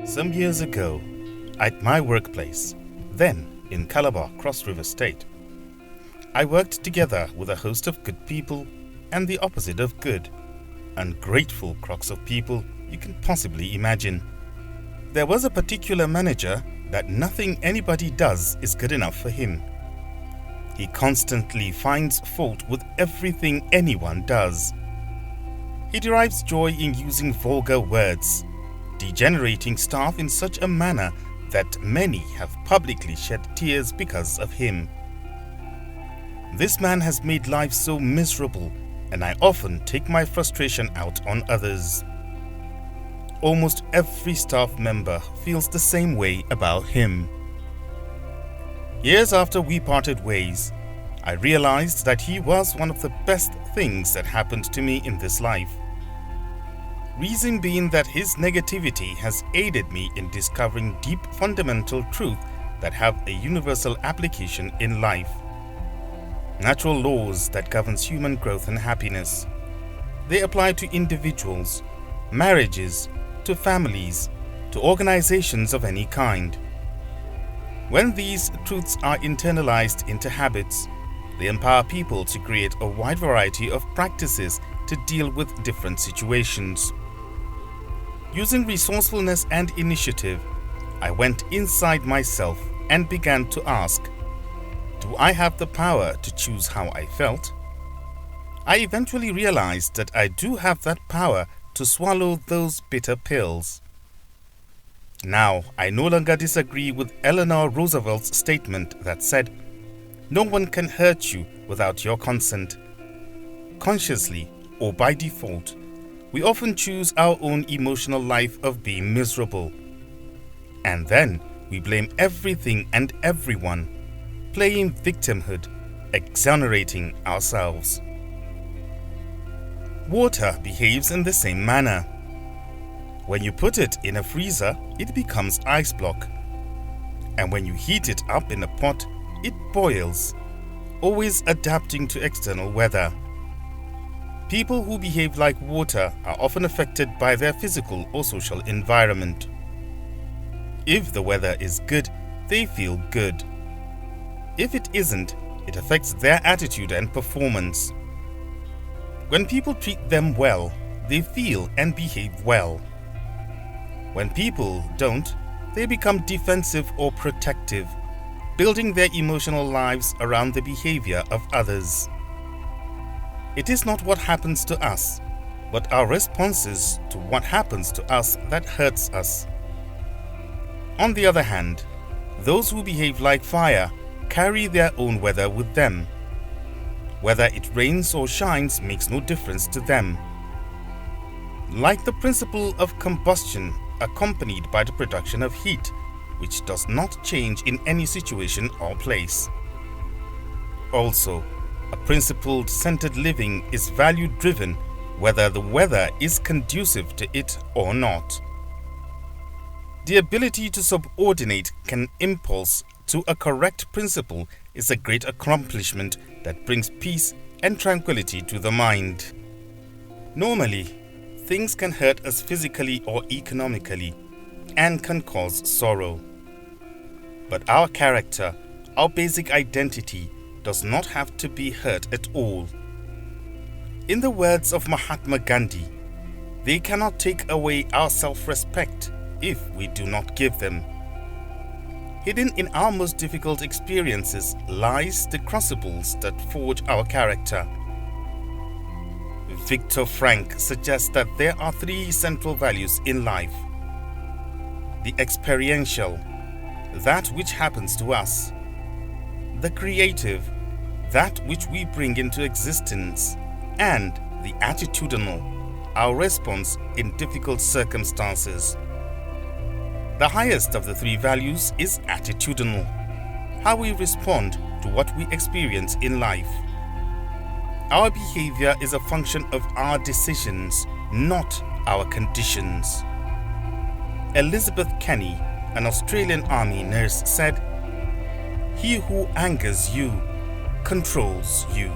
Some years ago, at my workplace, then in Calabar, Cross River State, I worked together with a host of good people and the opposite of good, ungrateful crocks of people you can possibly imagine. There was a particular manager that nothing anybody does is good enough for him. He constantly finds fault with everything anyone does. He derives joy in using vulgar words, degenerating staff in such a manner that many have publicly shed tears because of him. This man has made life so miserable, and I often take my frustration out on others. Almost every staff member feels the same way about him. Years after we parted ways, I realized that he was one of the best things that happened to me in this life. Reason being that his negativity has aided me in discovering deep fundamental truth that have a universal application in life. Natural laws that governs human growth and happiness. They apply to individuals, marriages, to families, to organizations of any kind. When these truths are internalized into habits, they empower people to create a wide variety of practices to deal with different situations. Using resourcefulness and initiative, I went inside myself and began to ask, do I have the power to choose how I felt? I eventually realized that I do have that power to swallow those bitter pills. Now, I no longer disagree with Eleanor Roosevelt's statement that said, "No one can hurt you without your consent." Consciously or by default, we often choose our own emotional life of being miserable. And then we blame everything and everyone, playing victimhood, exonerating ourselves. Water behaves in the same manner. When you put it in a freezer, it becomes ice block. And when you heat it up in a pot, it boils, always adapting to external weather. People who behave like water are often affected by their physical or social environment. If the weather is good, they feel good. If it isn't, it affects their attitude and performance. When people treat them well, they feel and behave well. When people don't, they become defensive or protective, building their emotional lives around the behavior of others. It is not what happens to us, but our responses to what happens to us that hurts us. On the other hand, those who behave like fire carry their own weather with them. Whether it rains or shines makes no difference to them. Like the principle of combustion accompanied by the production of heat, which does not change in any situation or place. Also, a principled centered living is value-driven whether the weather is conducive to it or not. The ability to subordinate an impulse to a correct principle is a great accomplishment that brings peace and tranquility to the mind. Normally, things can hurt us physically or economically and can cause sorrow. But our character, our basic identity, does not have to be hurt at all. In the words of Mahatma Gandhi, they cannot take away our self-respect if we do not give them. Hidden in our most difficult experiences lies the crucibles that forge our character. Viktor Frankl suggests that there are three central values in life: the experiential, that which happens to us; the creative, that which we bring into existence; and the attitudinal, our response in difficult circumstances. The highest of the three values is attitudinal, how we respond to what we experience in life. Our behavior is a function of our decisions, not our conditions. Elizabeth Kenny, an Australian Army nurse, said, "He who angers you controls you."